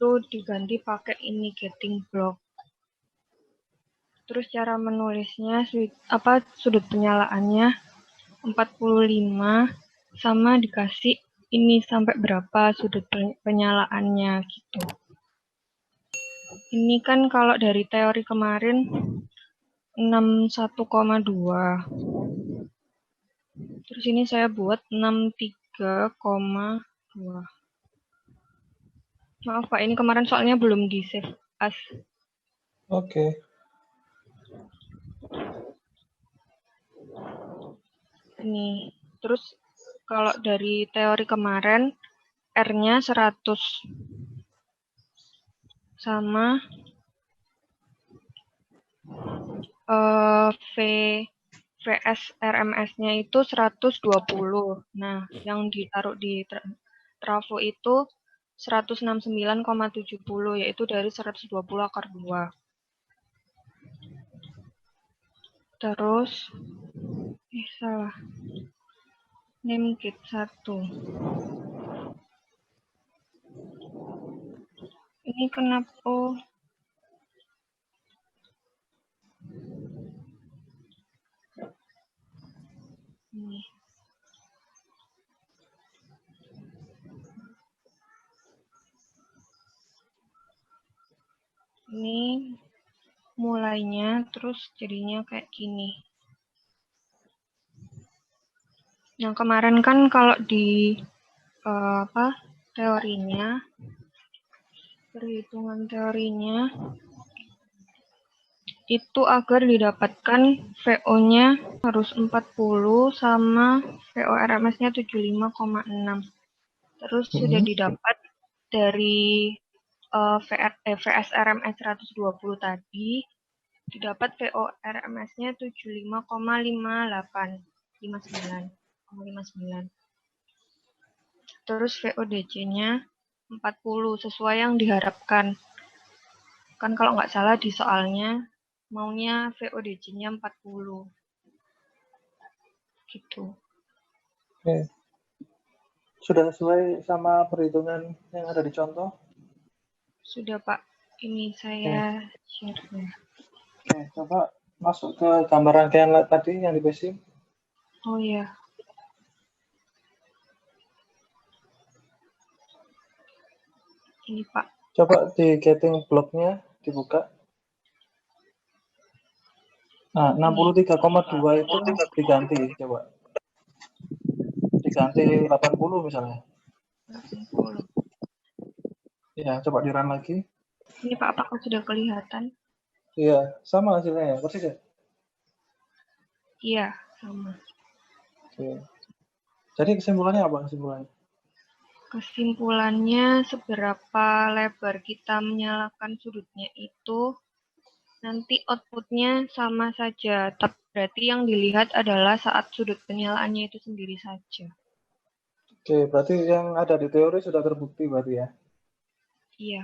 itu diganti pakai indicating block. Terus cara menulisnya sudut penyalaannya 45 sama dikasih ini sampai berapa sudut penyalaannya gitu. Ini kan kalau dari teori kemarin 61,2. Terus ini saya buat 63,2. Maaf Pak, ini kemarin soalnya belum di save as. Oke. Ini. Terus kalau dari teori kemarin R-nya 100 sama VS RMS-nya itu 120. Nah, yang ditaruh di trafo itu 169,70, yaitu dari 120 akar 2. Terus, salah. Name kit 1. Ini kenapa? Ini. Ini mulainya terus jadinya kayak gini. Yang kemarin kan kalau di teorinya, perhitungan teorinya itu agar didapatkan VO-nya harus 40 sama VO RMS-nya 75,6. Terus sudah didapat dari VS RMS 120 tadi, didapat VO RMS-nya 75,59. Terus VODC-nya 40 sesuai yang diharapkan. Kan kalau nggak salah di soalnya maunya VODC-nya 40. Gitu. Oke. Sudah sesuai sama perhitungan yang ada di contoh? Sudah Pak. Ini saya share ya. Oke, coba masuk ke gambar rangkaian tadi yang di basic. Oh iya. Ini Pak. Coba di getting block-nya dibuka. Nah, 63,2 itu diganti, coba. Diganti 80 misalnya. 80. Ya, coba di-run lagi. Ini Pak, apakah sudah kelihatan? Iya, sama hasilnya ya, persis ya? Iya, sama. Oke. Jadi kesimpulannya apa kesimpulannya? Kesimpulannya seberapa lebar kita menyalakan sudutnya itu nanti outputnya sama saja. Tapi berarti yang dilihat adalah saat sudut penyalaannya itu sendiri saja. Oke, berarti yang ada di teori sudah terbukti berarti ya? Iya.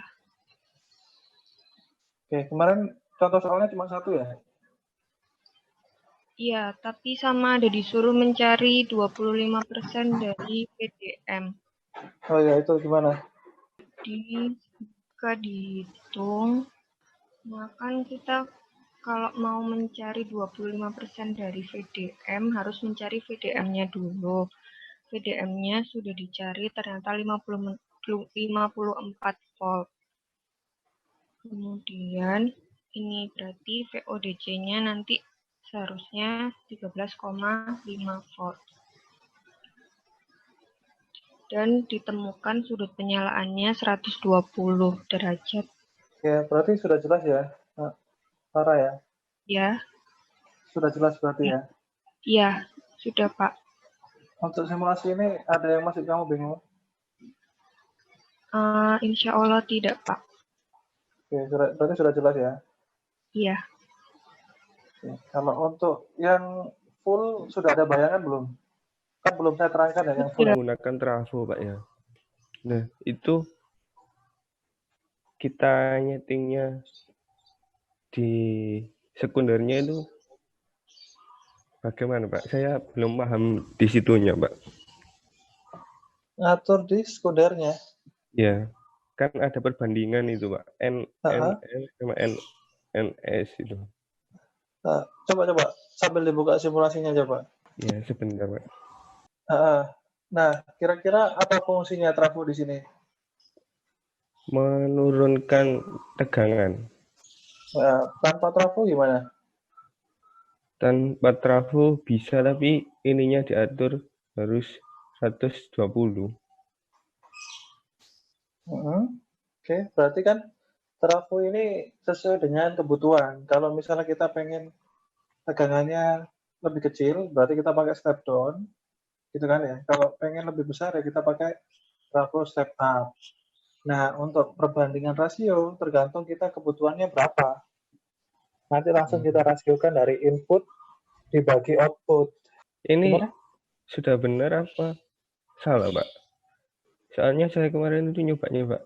Oke, kemarin contoh soalnya cuma satu ya? Iya, tapi sama ada disuruh mencari 25% dari PDM. Oh ya, itu gimana? Jika dihitung, maka kita kalau mau mencari 25% dari VDM, harus mencari VDM-nya dulu. VDM-nya sudah dicari, ternyata 54 volt. Kemudian, ini berarti VODC-nya nanti seharusnya 13,5 volt. Dan ditemukan sudut penyalaannya 120 derajat. Ya, berarti sudah jelas ya, Sarah ya? Ya. Sudah jelas berarti ya? Iya, sudah Pak. Untuk simulasi ini ada yang masih kamu bingung? Insya Allah tidak Pak. Oke, berarti sudah jelas ya? Iya. Oke. Kalau untuk yang full sudah ada bayangan belum? Kan belum saya terangkan ya yang full. Menggunakan trafo Pak ya. Nah itu kita nyetingnya di sekundernya itu bagaimana Pak? Saya belum paham di situnya Pak. Ngatur di sekundernya? Ya, kan ada perbandingan itu, Pak. Heeh. NNL sama NS itu. Nah, coba sambil dibuka simulasinya coba. Ya, sebentar, Pak. Heeh. Nah, kira-kira apa fungsinya trafo di sini? Menurunkan tegangan. Nah, tanpa trafo gimana? Tanpa trafo bisa, tapi ininya diatur harus 120. Oke, berarti kan trafo ini sesuai dengan kebutuhan. Kalau misalnya kita pengen tegangannya lebih kecil, berarti kita pakai step down, gitu kan ya. Kalau pengen lebih besar ya kita pakai trafo step up. Nah, untuk perbandingan rasio tergantung kita kebutuhannya berapa. Nanti langsung kita rasiokan dari input dibagi output. Ini Gimana? sudah benar apa salah, Pak? Soalnya saya kemarin itu nyoba-nyoba.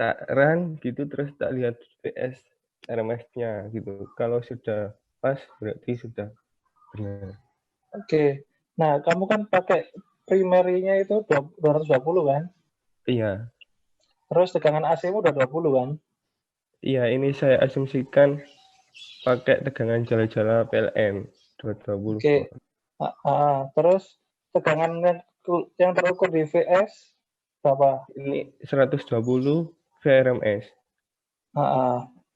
Tak run gitu, terus tak lihat PS RMS-nya gitu. Kalau sudah pas, berarti sudah benar. Oke. Nah, kamu kan pakai primary-nya itu 220 kan? Iya, Terus tegangan AC-mu udah 20 kan? iya, ini saya asumsikan pakai tegangan jala-jala PLN 220 Oke. volt. Terus tegangan yang terukur di VS berapa? Ini 120 VRMS.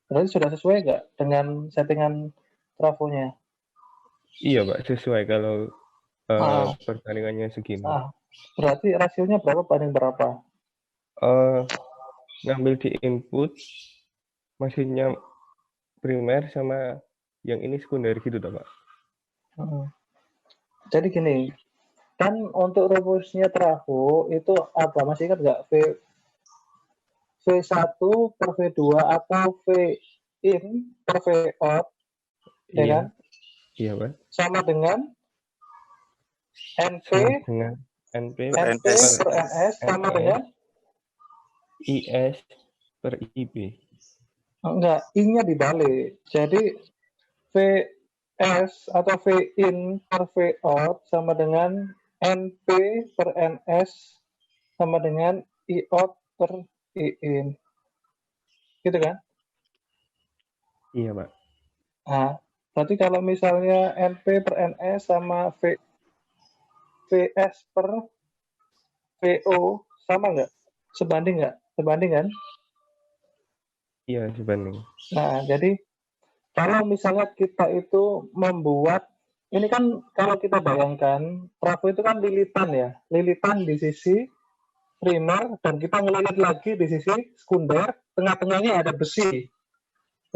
Berarti sudah sesuai nggak dengan settingan trafonya? Iya, Pak, sesuai kalau Ah, perbandingannya segini. Berarti rasionya berapa banding berapa? Ngambil di input, maksudnya primer sama yang ini sekunder gitu, Pak. Jadi gini, kan untuk rumusnya trafo itu apa? Masih ingat nggak? V1 per V2 atau V in per V out, ya Iya, kan? iya, Pak. Sama dengan NP Sama dengan NP per NS sama dengan IS per IB. enggak, I-nya dibalik. Jadi VS atau V in per V out sama dengan NP per NS sama dengan I out per I in. Gitu kan? Iya, Pak. Nah, berarti kalau misalnya NP per NS sama VS per VO sama nggak? Sebanding nggak? Sebanding kan? Iya, sebanding. Nah, jadi kalau misalnya kita itu membuat, ini kan kalau kita bayangkan, trafo itu kan lilitan ya, lilitan di sisi primer, dan kita ngelilit lagi di sisi sekunder, tengah-tengahnya ada besi,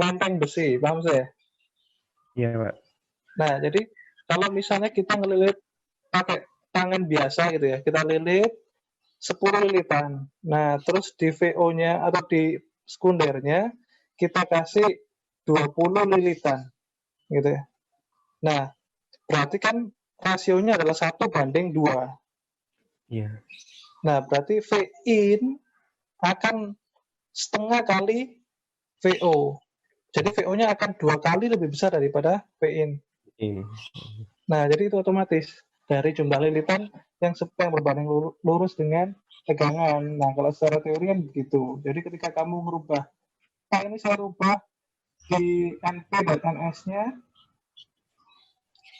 lempeng besi, paham saya? Iya, Pak. Nah, jadi kalau misalnya kita ngelilit pakai tangan biasa gitu ya, kita lilit 10 lilitan. Nah, terus di VO-nya atau di sekundernya kita kasih 20 lilitan gitu ya. Nah, berarti kan rasionya adalah 1:2. Iya. Nah, berarti V in akan setengah kali VO. Jadi VO-nya akan 2 kali lebih besar daripada V in. Ini. Nah, jadi itu otomatis dari jumlah lilitan yang berbanding lurus dengan tegangan. Nah, kalau secara teori kan begitu. Jadi ketika kamu merubah, ini saya rubah di NP dan NS-nya.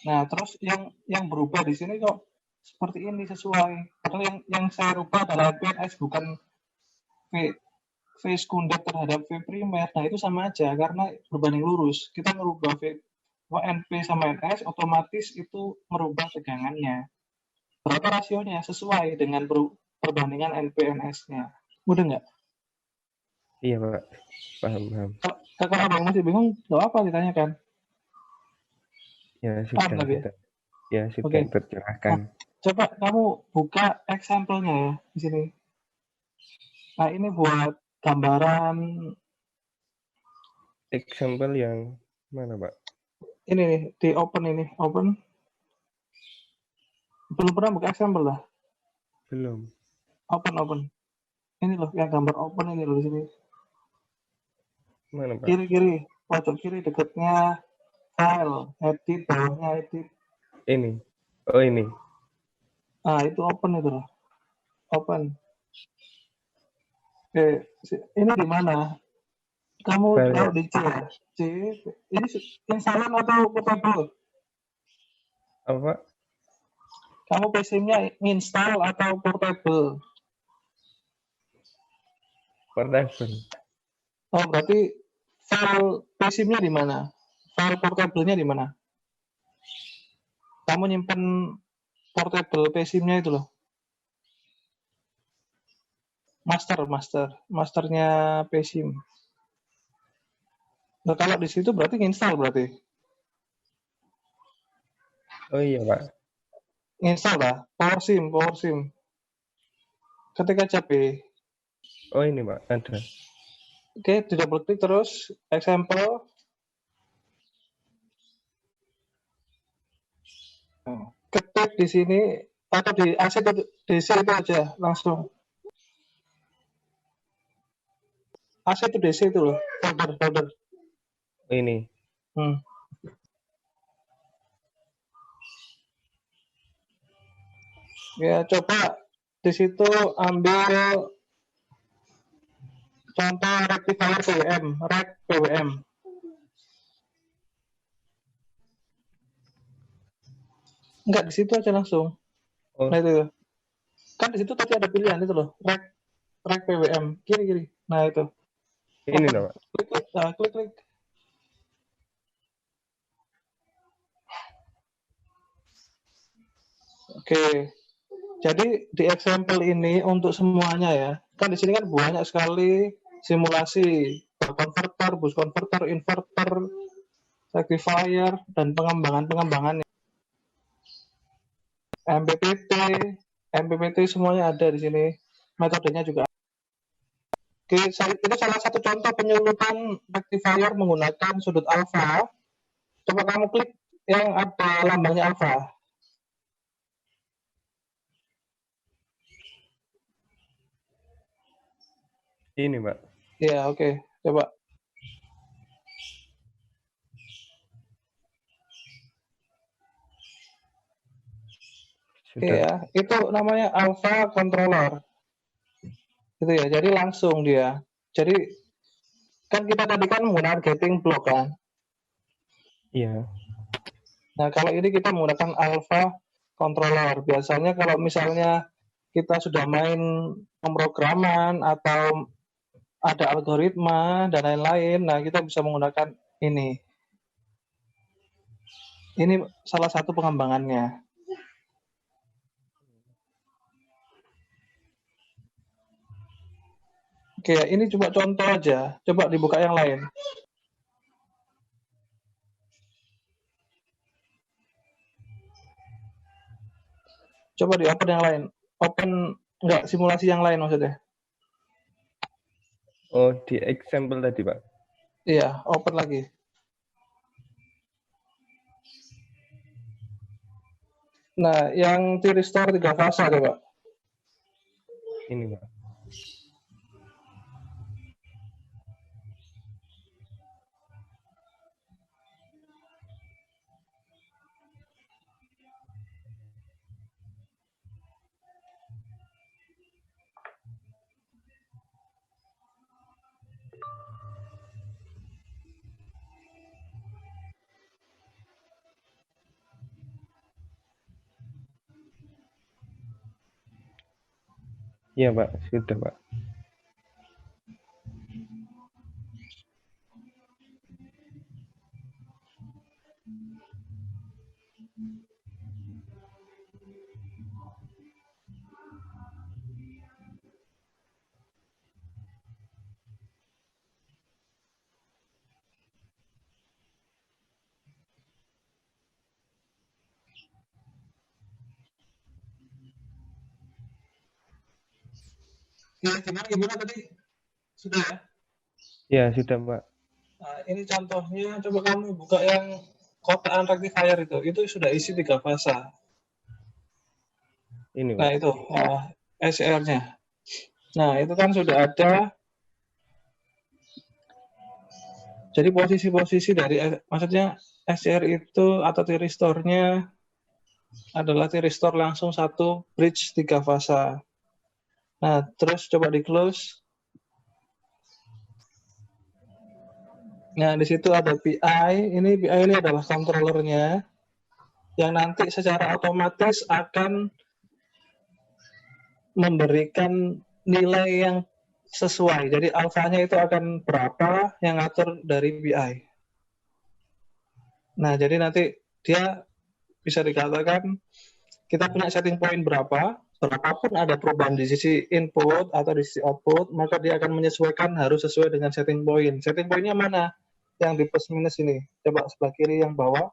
Nah, terus yang berubah di sini kok seperti ini sesuai. Padahal yang saya rubah adalah NPNS, bukan V sekunder terhadap V primer. Nah, itu sama aja karena berbanding lurus. Kita merubah NP sama NS, otomatis itu merubah tegangannya. Berapa rasionya sesuai dengan perbandingan NP-NS-nya. Udah nggak? Iya, Pak. Paham. Kalau ada yang masih bingung, nggak apa ditanyakan. Ya, Paham tapi ya? sudah. Ya, sudah Oke. tercerahkan. Nah, coba kamu buka example-nya ya di sini. Nah, ini buat gambaran. Example yang mana, Pak? Ini nih, di open ini. Open. Belum pernah buka example lah. Belum. Open. Ini loh, yang gambar open ini loh di sini. Mana, Pak? Kiri, pojok kiri dekatnya file, edit, bawahnya edit. Ini. Oh, ini. Nah, itu open itu loh. Open. Ini di mana? Kamu File taruh di C. C. Ini instalan atau portable? apa? Kamu PC-nya install atau portable? Portable. Oh, berarti file PC-nya di mana? File portable-nya di mana? Kamu nyimpen portable PC-nya itu loh. Masternya PC. Nah, kalau di situ berarti install berarti. Oh iya, Pak. Install lah. Power SIM. Ketika aja B. Oh ini, Pak, ada. Oke, di double klik terus. Example. Ketik di sini atau di AC atau DC itu aja langsung. AC itu DC itu loh, folder. Ini. Ya, coba di situ ambil contoh rectifier PWM, rec PWM. Enggak, di situ aja langsung. Oh. Nah itu. Kan di situ tadi ada pilihan itu loh, rec PWM, kiri. Nah itu. Ini loh, Pak. Klik. Oke. Jadi di example ini untuk semuanya ya. Kan di sini kan banyak sekali simulasi converter, bus converter, inverter, rectifier dan pengembangannya. MPPT semuanya ada di sini. Metodenya juga. Oke, itu salah satu contoh penyulutan rectifier menggunakan sudut alfa. Coba kamu klik yang ada lambangnya alfa. Ini, Pak. Ya, oke. Coba. Oke ya, itu namanya alpha controller. Gitu ya, jadi langsung dia. Jadi kan kita tadi kan menggunakan gating block kan. Iya. Nah, kalau ini kita menggunakan alpha controller. Biasanya kalau misalnya kita sudah main pemrograman atau ada algoritma dan lain-lain, nah kita bisa menggunakan ini. Ini salah satu pengembangannya. Oke, ini coba contoh aja. Coba dibuka yang lain. Coba di open yang lain. Enggak, simulasi yang lain maksudnya. Oh, di example tadi, Pak. Iya, open lagi. Nah, yang T-Restore 3 fase coba. Ini, Pak. Iya, Pak. Sudah, Pak. Ya, gimana tadi? Sudah ya? Iya, sudah, Pak. Nah, ini contohnya, coba kamu buka yang kotaan rectifier itu sudah isi 3 fase. Ini, Pak. Nah, itu SCR-nya. Nah, itu kan sudah ada. Jadi posisi-posisi dari, maksudnya SCR itu atau T-Restore-nya adalah T-Restore langsung satu bridge 3 fase. Nah, terus coba di close. Nah, di situ ada BI. BI ini adalah controllernya yang nanti secara otomatis akan memberikan nilai yang sesuai. Jadi alfanya itu akan berapa yang ngatur dari BI. Nah, jadi nanti dia bisa dikatakan kita punya setting point berapapun ada perubahan di sisi input atau di sisi output, maka dia akan menyesuaikan harus sesuai dengan setting point. Setting pointnya mana? Yang di plus minus ini. Coba sebelah kiri yang bawah,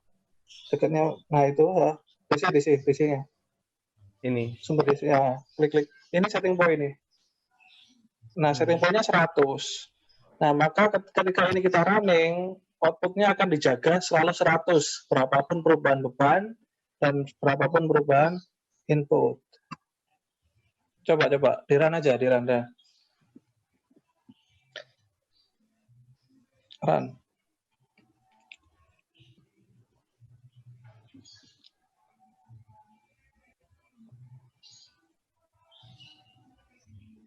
dekatnya, nah itu ya, DC-nya. Ini. Sumber DC, ya, klik. Ini setting point nih. Nah, setting pointnya 100. Nah, maka ketika ini kita running, outputnya akan dijaga selalu 100, berapapun perubahan beban dan berapapun perubahan input. Coba, di run aja, di run. Run.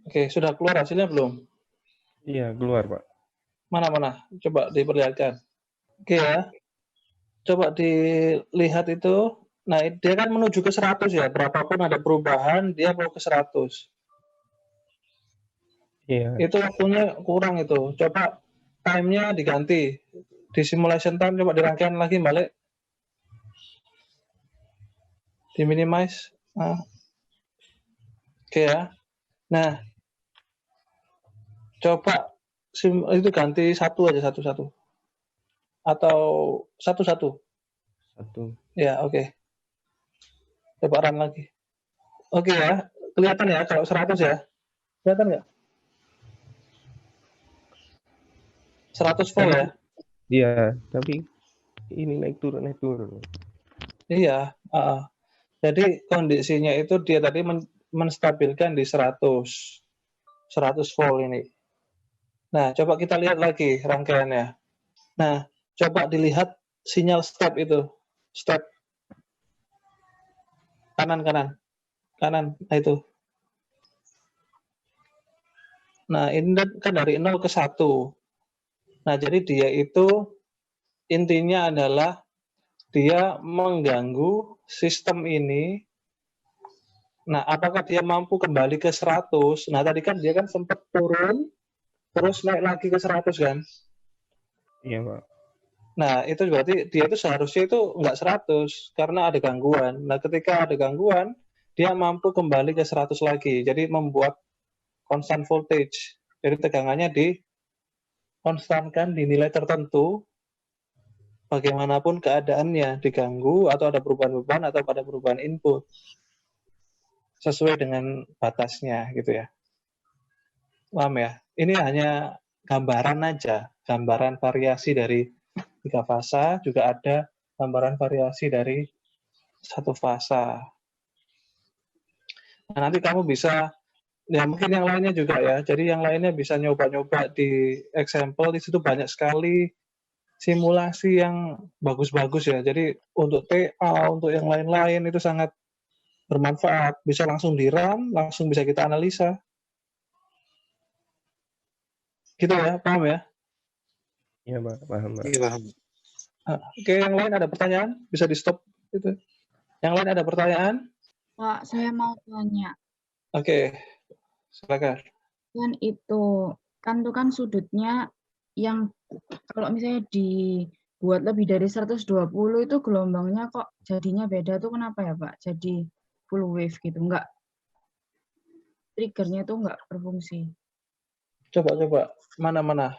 Oke, sudah keluar hasilnya belum? Iya, keluar, Pak. Mana? Coba diperlihatkan. Oke ya. Coba dilihat itu. Nah, dia kan menuju ke 100 ya. Berapapun ada perubahan, dia mau ke 100. Iya. Itu waktunya kurang itu. Coba time-nya diganti. Di simulation time coba dirangkaikan lagi balik. Di minimize. Nah. Oke ya. Nah, coba itu ganti satu aja, satu. Atau satu. Ya, oke. Coba run lagi. Oke ya, kelihatan ya kalau 100 ya. Kelihatan nggak? 100 volt ya? Iya, tapi ini naik turun. Iya. Jadi kondisinya itu dia tadi menstabilkan di 100 volt ini. Nah, coba kita lihat lagi rangkaiannya. Nah, coba dilihat sinyal step itu. Step. Kanan. Nah, itu. Nah, ini kan dari 0 ke 1. Nah, jadi dia itu intinya adalah dia mengganggu sistem ini. Nah, apakah dia mampu kembali ke 100? Nah, tadi kan dia kan sempat turun, terus naik lagi ke 100 kan? Iya, Pak. Nah, itu berarti dia itu seharusnya itu nggak 100, karena ada gangguan. Nah, ketika ada gangguan, dia mampu kembali ke 100 lagi. Jadi membuat constant voltage. Jadi tegangannya konstankan di nilai tertentu, bagaimanapun keadaannya, diganggu, atau ada perubahan beban, atau pada perubahan input. Sesuai dengan batasnya, gitu ya. Paham ya? Ini hanya gambaran aja, gambaran variasi dari 3 fasa, juga ada gambaran variasi dari 1 fasa. Nah, nanti kamu bisa, ya mungkin yang lainnya juga ya, jadi yang lainnya bisa nyoba-nyoba di example, di situ banyak sekali simulasi yang bagus-bagus ya. Jadi untuk TA, untuk yang lain-lain itu sangat bermanfaat. Bisa langsung di-run, langsung bisa kita analisa. Gitu ya, paham ya? Iya, Pak, paham, Pak. Iya, paham. Oke, yang lain ada pertanyaan? Bisa di-stop gitu. Yang lain ada pertanyaan? Pak, saya mau tanya. Oke, silakan. Kan itu kan sudutnya yang kalau misalnya dibuat lebih dari 120 itu gelombangnya kok jadinya beda tuh kenapa ya, Pak? Jadi full wave gitu, enggak triggernya tuh enggak berfungsi. Coba mana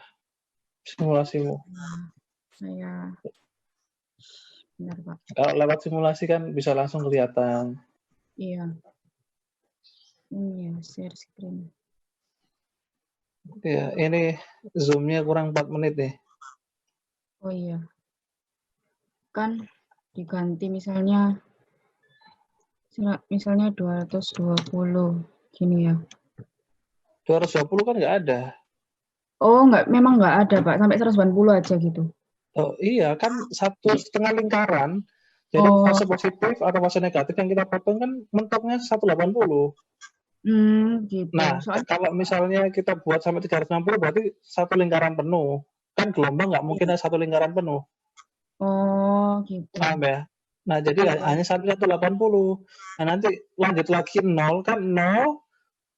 simulasimu. Saya benar, Pak. Kalau lewat simulasi kan bisa langsung kelihatan. Iya. Ini ya, share screen. Ya, ini zoom-nya kurang 4 menit nih. Oh iya. Kan diganti misalnya 220 gini ya. 220 kan nggak ada. Oh, memang nggak ada, Pak. Sampai 180 aja gitu. Oh iya, kan 1,5 lingkaran. Jadi fase positif atau fase negatif yang kita potong kan mentoknya 180. Gitu. Nah, kalau misalnya kita buat sampai 360 berarti 1 lingkaran penuh. Kan kan gelombang nggak mungkin ada satu lingkaran penuh. Oh, gitu. Paham ya? Nah, jadi hanya sampai 180. Nah, nanti lanjut lagi 0 kan 0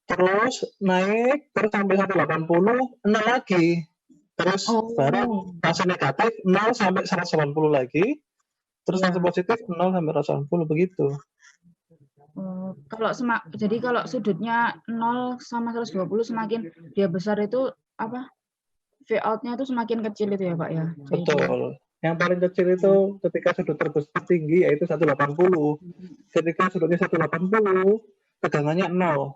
terus naik terus sampai 180 0 lagi. Terus baru langsung negatif 0 sampai 180 lagi. Terus langsung positif 0 sampai 180 begitu. Jadi kalau sudutnya 0 sama 120 semakin dia besar itu apa? V out-nya itu semakin kecil itu ya, Pak ya? Betul. Yang paling kecil itu ketika sudut tertinggi yaitu 180. Ketika sudutnya 180, tegangannya 0.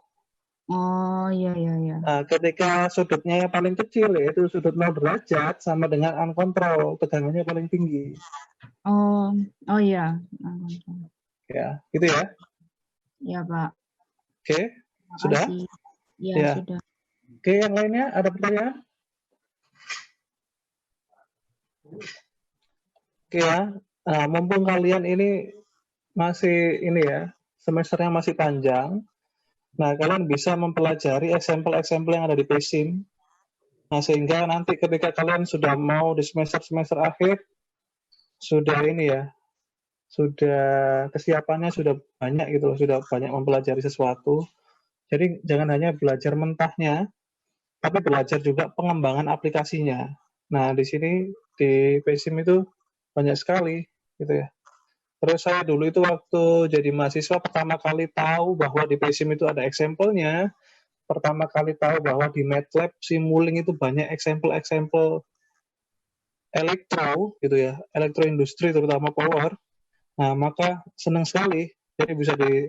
Oh, iya. Nah, ketika sudutnya yang paling kecil yaitu sudut 0 derajat sama dengan uncontrol, tegangannya paling tinggi. Oh iya. Ya, gitu ya. Iya, Pak. Oke, sudah? Ya, sudah. Oke, yang lainnya ada pertanyaan? Oke ya, nah, mumpung kalian ini masih semesternya masih panjang, nah kalian bisa mempelajari eksempel-eksempel yang ada di PESIM. Nah, sehingga nanti ketika kalian sudah mau di semester akhir, sudah kesiapannya sudah banyak gitu, sudah banyak mempelajari sesuatu. Jadi jangan hanya belajar mentahnya, tapi belajar juga pengembangan aplikasinya. Nah, di sini di PESIM itu banyak sekali gitu ya. Terus saya dulu itu waktu jadi mahasiswa pertama kali tahu bahwa di PESIM itu ada eksempelnya, pertama kali tahu bahwa di MATLAB Simulink itu banyak eksempel-eksempel gitu ya, elektroindustri terutama power. Nah, maka senang sekali. Jadi bisa di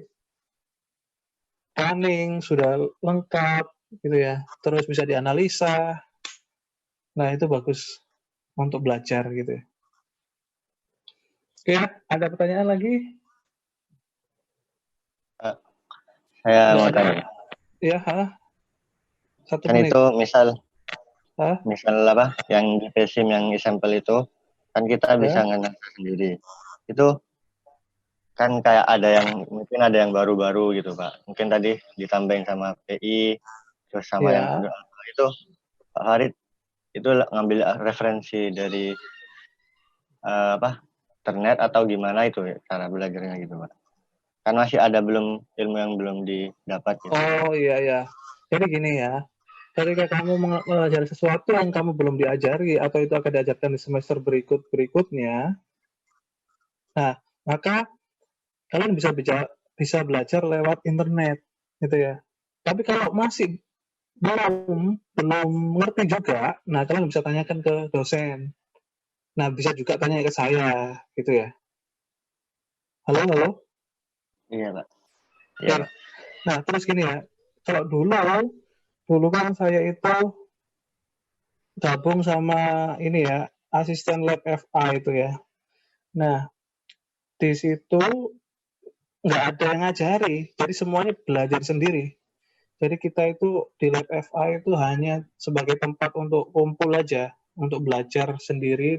planning, sudah lengkap gitu ya. Terus bisa dianalisa. Nah, itu bagus untuk belajar gitu ya. Oke, ada pertanyaan lagi? Saya mau tanya. Iya, 1 kan menit. itu misal apa yang di PESIM yang sampel itu kan kita bisa nganalisa sendiri. Itu kan kayak mungkin ada yang baru-baru gitu Pak. Mungkin tadi ditambahin sama PI terus sama yang itu Pak Farid itu ngambil referensi dari internet atau gimana itu ya, cara belajarnya gitu Pak. Kan masih ada ilmu yang belum didapat gitu. Oh iya. Jadi gini ya. Ketika kamu mempelajari sesuatu yang kamu belum diajari atau itu akan diajarkan di semester berikutnya, nah maka kalian bisa belajar lewat internet, gitu ya. Tapi kalau masih belum ngerti juga, nah kalian bisa tanyakan ke dosen. Nah bisa juga tanya ke saya, gitu ya. Halo? Iya Pak. Ya. Nah terus gini ya, kalau dulu kan saya itu gabung sama asisten lab FA itu ya. Nah, di situ nggak ada yang ngajari, jadi semuanya belajar sendiri. Jadi kita itu di lab FA itu hanya sebagai tempat untuk kumpul aja, untuk belajar sendiri